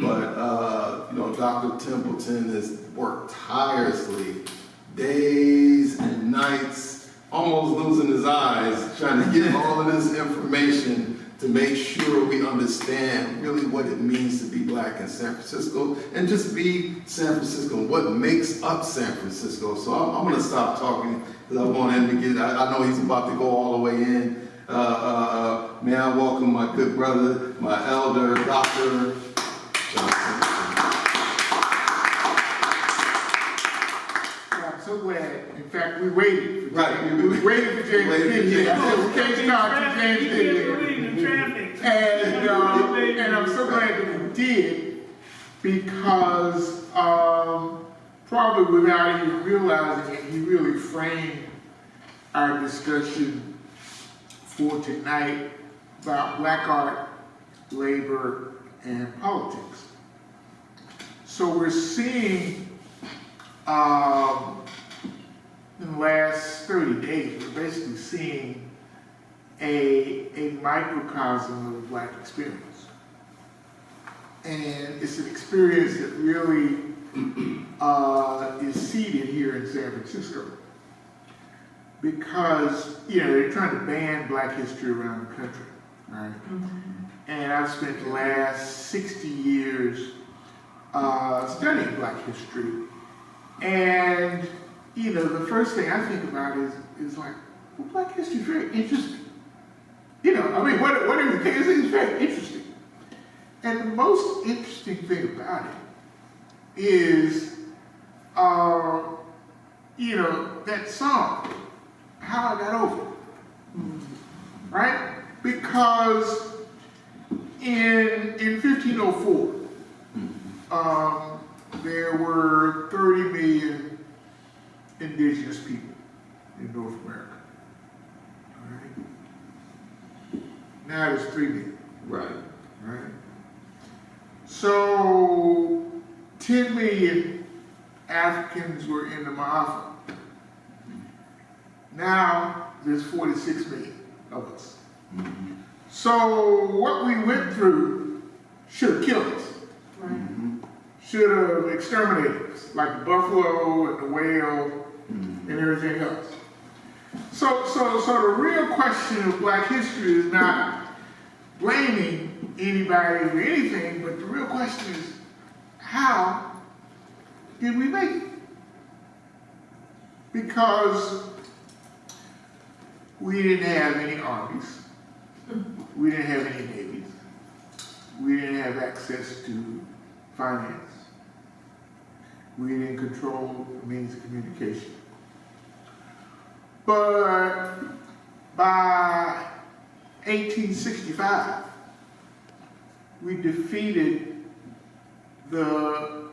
but Dr. Templeton has worked tirelessly, days and nights, almost losing his eyes, trying to get all of this information to make sure we understand really what it means to be black in San Francisco and just be San Francisco, what makes up San Francisco. So I'm going to stop talking because I want him to get, I know he's about to go all the way in. May I welcome my good brother, my elder, Dr. Johnson. I'm so glad. In fact, we waited. Right. We waited for James to get here. I said, we can't start till James get here. And I'm so glad that we did, because probably without even realizing it, he really framed our discussion for tonight about black art, labor, and politics. So we're seeing in the last 30 days, we're basically seeing a microcosm of the black experience. And it's an experience that really is seated here in San Francisco. Because, they're trying to ban black history around the country, right? And I've spent the last 60 years studying black history. And, the first thing I think about is like, well, black history is very interesting. What do you think? It's very interesting. And the most interesting thing about it is, that song, How I Got Over It, right? Because in 1504, there were 30 million indigenous people in North America. Now it's 3 million. Right. Right? So 10 million Africans were in the Ma'afa. Now there's 46 million of us. So what we went through should have killed us. Should have exterminated us, like the buffalo and the whale and everything else. So the real question of black history is not blaming anybody for anything, but the real question is, how did we make it? Because we didn't have any armies, we didn't have any navies, we didn't have access to finance, we didn't control the means of communication. But by 1865, we defeated the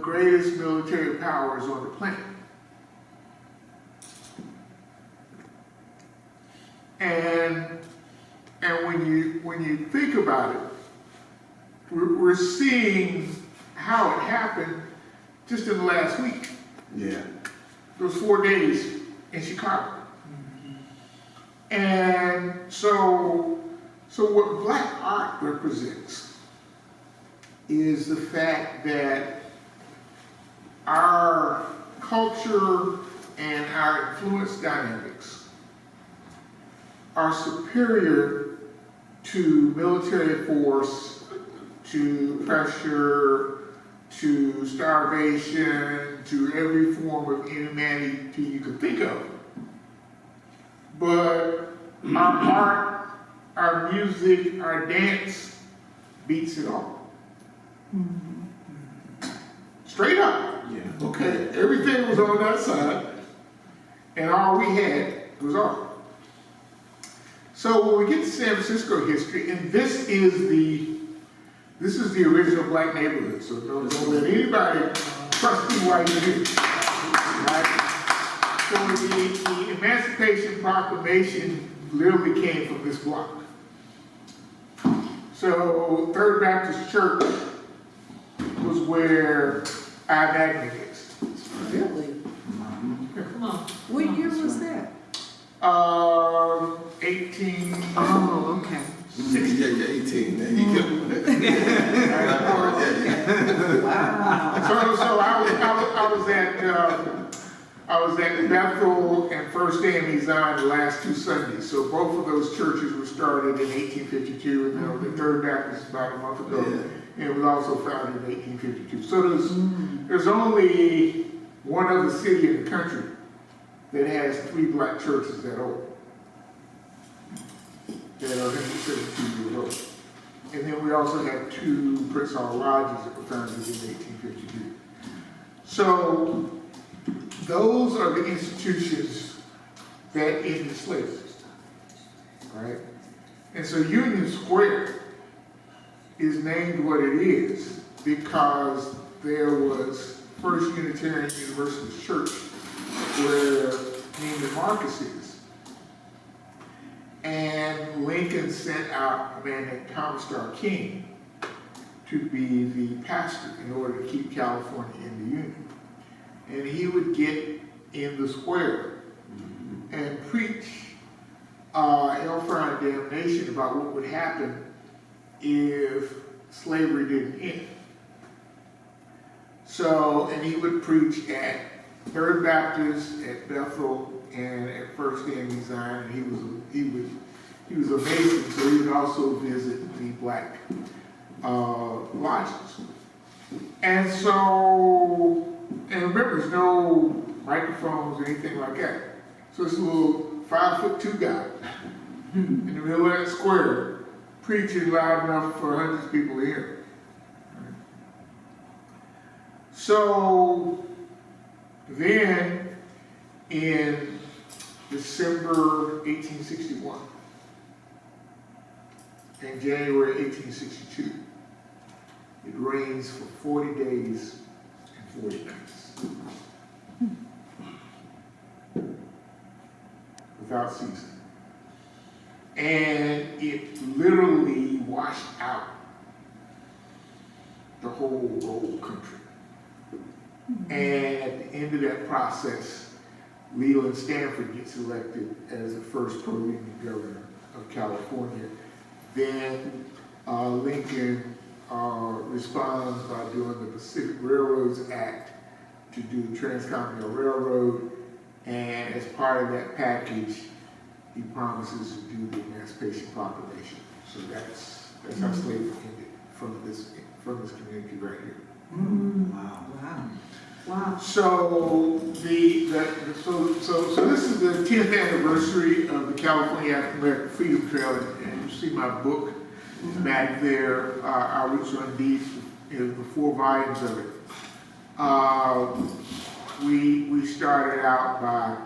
greatest military powers on the planet. And when you think about it, we're seeing how it happened just in the last week. Yeah. Those 4 days in Chicago. And so what black art represents is the fact that our culture and our influence dynamics are superior to military force, to pressure, to starvation, to every form of inhumanity you can think of. But our art, our music, our dance beats it all. Straight up. Yeah. Okay, everything was on that side, and all we had was art. So when we get to San Francisco history, and this is the original black neighborhood, so don't let anybody trust me while you're here. Right? So the Emancipation Proclamation literally came from this block. So Third Baptist Church was where our magnet is. Really? Come on. What year was that? 18. Oh, okay. Yeah, 18. There you go. I was at Bethel and First AME Zion the last 2 Sundays. So both of those churches were started in 1852, and then the Third Baptist about a month ago, and it was also founded in 1852. So there's only one other city in the country that has 3 black churches that old, that are 172 years old. And then we also have 2 Prince Hall lodges that were founded in 1852. So those are the institutions that ended slavery, right? And so Union Square is named what it is because there was First Unitarian Universalist Church where Neiman Marcus is. And Lincoln sent out a man named Thomas Starr King to be the pastor in order to keep California in the Union. And he would get in the square and preach hellfire and damnation about what would happen if slavery didn't end. So, and he would preach at Third Baptist, at Bethel, and at First AME Zion, and he was amazing. So he would also visit the black lodges. And so, and remember, there's no microphones or anything like that. So this little 5'2" guy in the middle of that square preaching loud enough for hundreds of people to hear. So then in December 1861 and January 1862, it rains for 40 days and 40 nights. Without ceasing. And it literally washed out the whole old country. And at the end of that process, Leland Stanford gets elected as the first pro-union governor of California. Then Lincoln responds by doing the Pacific Railroads Act to do the Transcontinental Railroad, and as part of that package, he promises to do the Emancipation Proclamation. So that's how slavery ended from this community right here. Wow. So so this is the 10th anniversary of the California African American Freedom Trail, and you see my book back there. Our Roots Run Deep, the 4 volumes of it. We started out by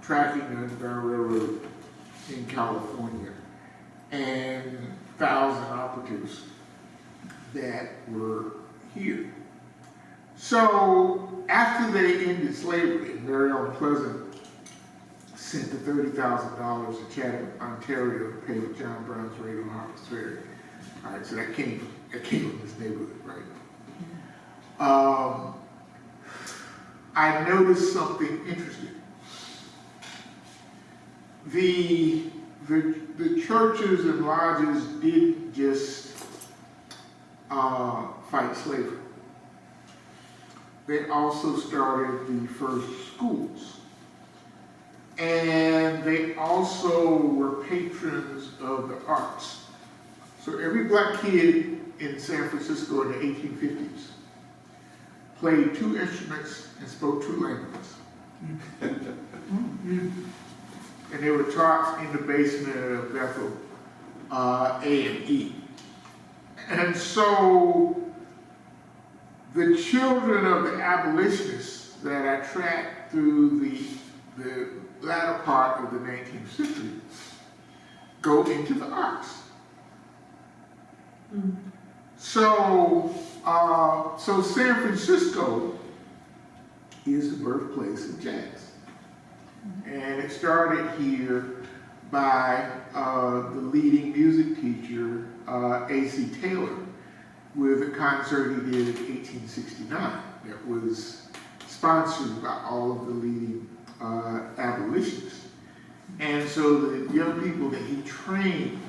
tracking the Underground Railroad in California and 1,000 operatives that were here. So after they ended slavery, Mary Ellen Pleasant sent the $30,000 to Chatham, Ontario to pay for John Brown's rate on Harper's Ferry. All right, so that came from this neighborhood, right? I noticed something interesting. The churches and lodges didn't just fight slavery. They also started the first schools. And they also were patrons of the arts. So every black kid in San Francisco in the 1850s played 2 instruments and spoke 2 languages. And they were taught in the basement of Bethel, A&E. And so the children of the abolitionists that I tracked through the latter part of the 19th century go into the arts. So San Francisco is the birthplace of jazz. And it started here by the leading music teacher, A.C. Taylor, with a concert he did in 1869 that was sponsored by all of the leading abolitionists. And so the young people that he trained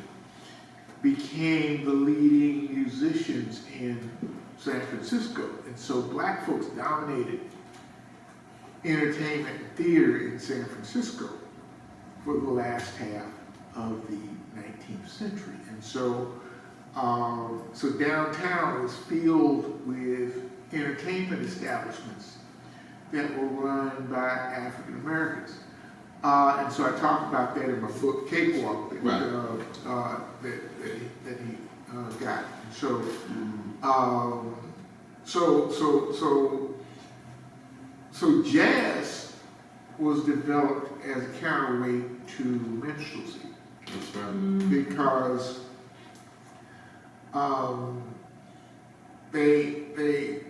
became the leading musicians in San Francisco. And so black folks dominated entertainment and theater in San Francisco for the last half of the 19th century. And so, so downtown was filled with entertainment establishments that were run by African Americans. And so I talked about that in my book, Cakewalk, that, Right. that he got. And so, so jazz was developed as a counterweight to minstrelsy. That's right. Because they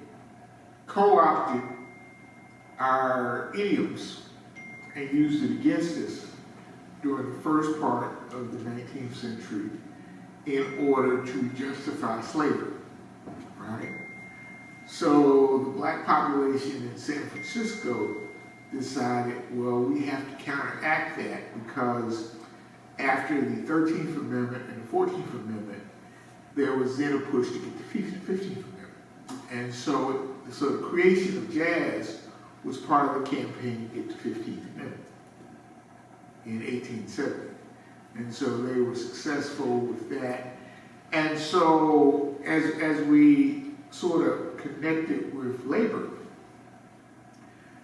co-opted our idioms and used it against us during the first part of the 19th century in order to justify slavery, right? So the black population in San Francisco decided, well, we have to counteract that because after the 13th Amendment and the 14th Amendment, there was then a push to get the 15th Amendment. And so the creation of jazz was part of the campaign to get the 15th Amendment in 1870. And so they were successful with that. And so as we sort of connected with labor,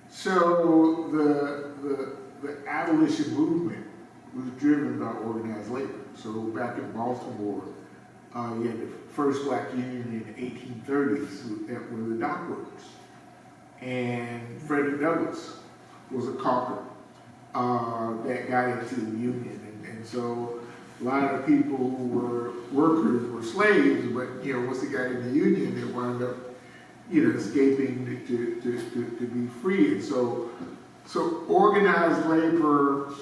so the abolition movement was driven by organized labor. So back in Baltimore, you had the first black union in the 1830s that were the dock workers. And Frederick Douglass was a caulker that got into the union. And so a lot of people who were workers were slaves, but once they got in the union, they wound up escaping to be free. And so organized labor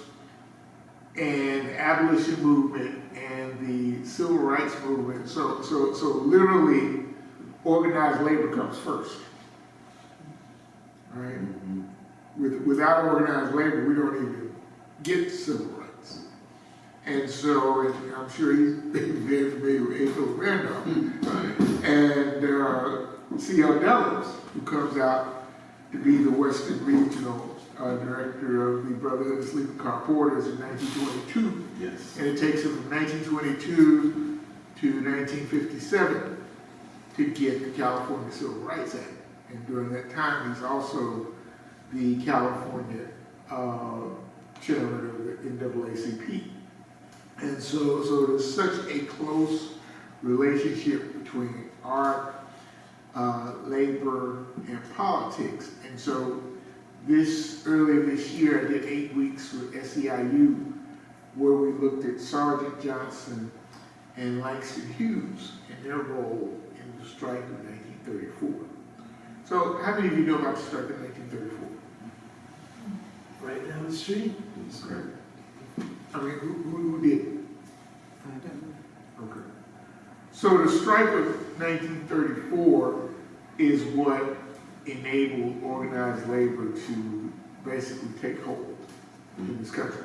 and abolition movement and the civil rights movement, so literally organized labor comes first, right? Mm-hmm. Without organized labor, we don't even get civil rights. And so, and I'm sure he's very familiar with A. Philip Randolph, right? And C.L. Dellums, who comes out to be the Western Regional director of the Brotherhood of Sleeping Car Porters in 1922. Yes. And it takes him from 1922 to 1957 to get the California Civil Rights Act. And during that time, he's also the California chairman of the NAACP. And so there's such a close relationship between art, labor, and politics. And so earlier this year, I did 8 weeks with SEIU, where we looked at Sergeant Johnson and Langston Hughes and their role in the strike of 1934. So how many of you know about the strike of 1934? Right down the street. That's great. I mean, who did it? I don't know. Okay. So the strike of 1934 is what enabled organized labor to basically take hold in this country.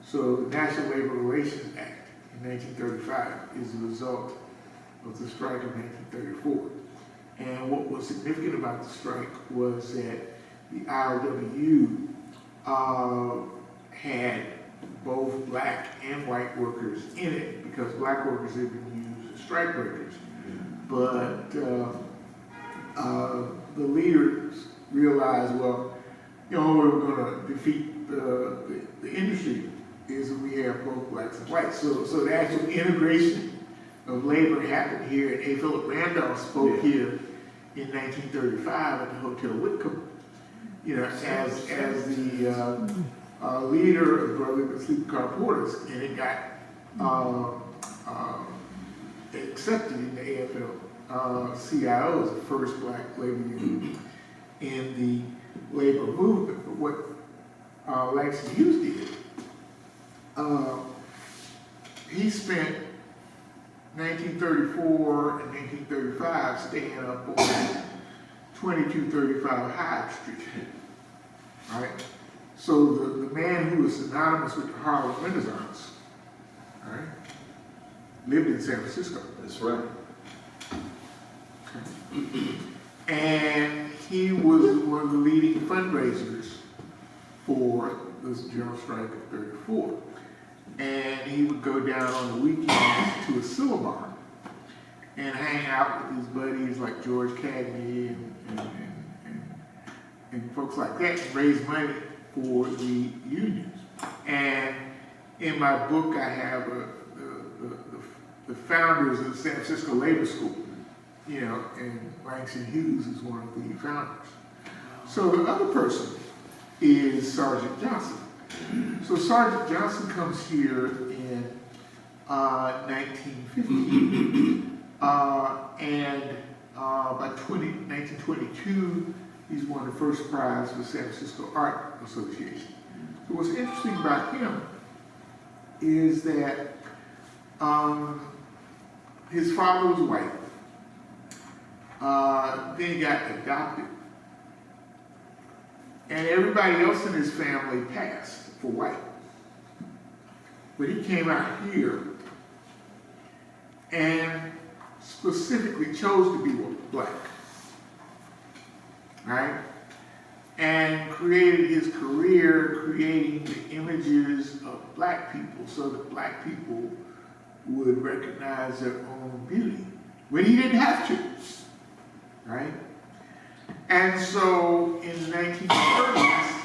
So the National Labor Relations Act in 1935 is a result of the strike of 1934. And what was significant about the strike was that the ILWU had both black and white workers in it because black workers had been used as strike breakers. But the leaders realized, well, the only way we're going to defeat the industry is if we have both blacks and whites. So the actual integration of labor happened here, and A. Philip Randolph spoke here in 1935 at the Hotel Whitcomb, as the leader of the Brotherhood of Sleeping Car Porters, and it got accepted in the AFL-CIO as the first black labor union in the labor movement. But what Langston Hughes did, he spent 1934 and 1935 staying up on 2235 Hyde Street, right? So the man who was synonymous with the Harlem Renaissance, right, lived in San Francisco. That's right. Okay. And he was one of the leading fundraisers for this general strike of 34. And he would go down on the weekends to a Silverbar and hang out with his buddies like George Cagney and folks like that, and raise money for the unions. And in my book, I have the founders of the San Francisco Labor School, you know, and Langston Hughes is one of the founders. So the other person is Sergeant Johnson. So Sergeant Johnson comes here in 1950, and by 1922, he's won the first prize for the San Francisco Art Association. So what's interesting about him is that his father was white, then he got adopted, and everybody else in his family passed for white. But he came out here and specifically chose to be black, right? And created his career creating the images of black people so that black people would recognize their own beauty when he didn't have to, right? And so in the 1930s,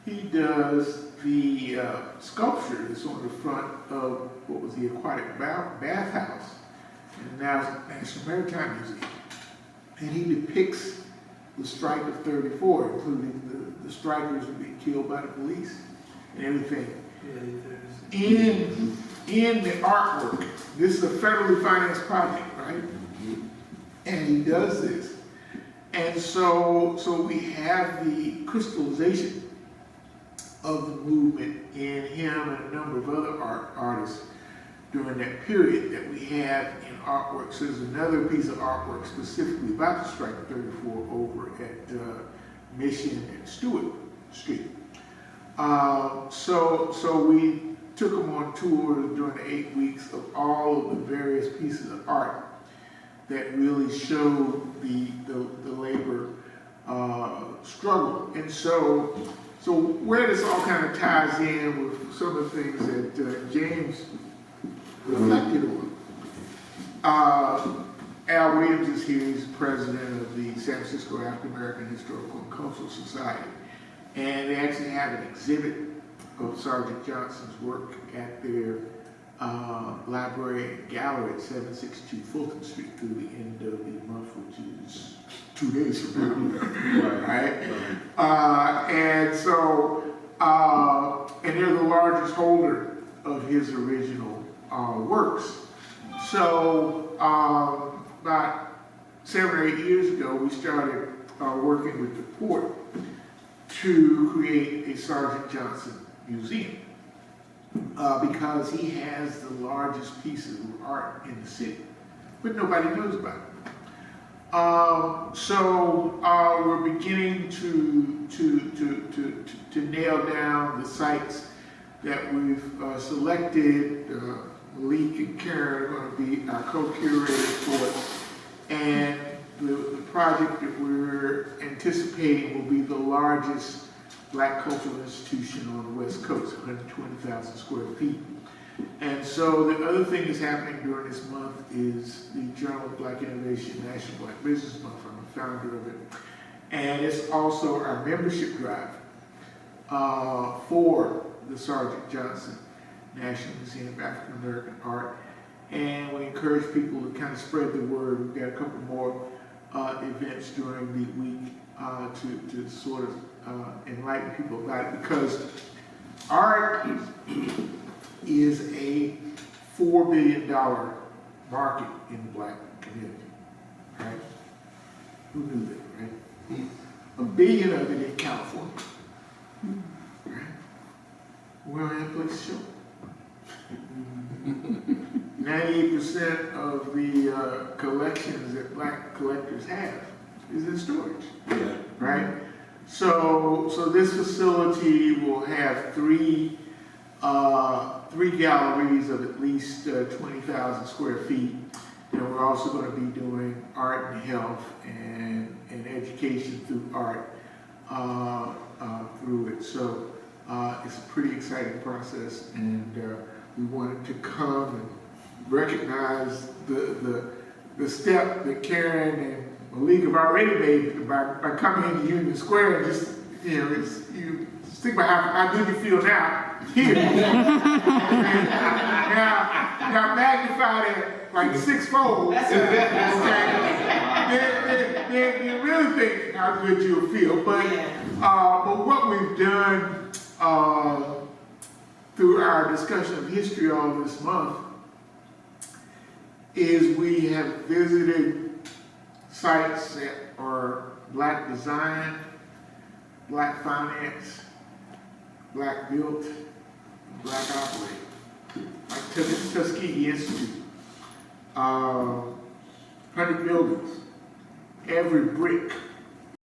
he does the sculpture that's on the front of what was the Aquatic Bathhouse, and now it's the National Maritime Museum. And he depicts the strike of 34, including the strikers being killed by the police and everything. In the artwork, this is a federally financed project, right? And he does this. And so we have the crystallization of the movement in him and a number of other artists during that period that we have in artwork. So there's another piece of artwork specifically about the strike of 34 over at Mission and Stewart Street. So we took him on tour during the 8 weeks of all of the various pieces of art that really showed the labor struggle. And so where this all kind of ties in with some of the things that James reflected on. Al Williams is here, he's president of the San Francisco African American Historical and Cultural Society. And they actually have an exhibit of Sergeant Johnson's work at their library and gallery at 762 Fulton Street through the end of the month, which is 2 days from now, right? And they're the largest holder of his original works. So about 7 or 8 years ago, we started working with the port to create a Sergeant Johnson museum because he has the largest pieces of art in the city, but nobody knows about it. So we're beginning to nail down the sites that we've selected. Malik and Karen are going to be our co-curators for it, and the project that we're anticipating will be the largest black cultural institution on the West Coast, 120,000 square feet. And so the other thing that's happening during this month is the Journal of Black Innovation National Black Business Month. I'm the founder of it. And it's also our membership drive for the Sergeant Johnson National Museum of African American Art. And we encourage people to kind of spread the word. We've got a couple more events during the week to sort of enlighten people about it, because art is a $4 billion market in the black community, right? Who knew that, right? $1 billion of it in California, right? We don't have a place to show. 98% of the collections that black collectors have is in storage, right? So this facility will have three galleries of at least 20,000 square feet, And we're also going to be doing art and health and education through art through it. So it's a pretty exciting process, and we wanted to come and recognize the step that Karen and Malik have already made by coming into Union Square. And just, you know, you just think about how good you feel now here. now magnify that like sixfold. That's right. Then you really think how good you'll feel. But what we've done through our discussion of history all this month is we have visited sites that are Black design, Black finance, Black built, Black operated. Like Tuskegee Institute, 100 buildings, every brick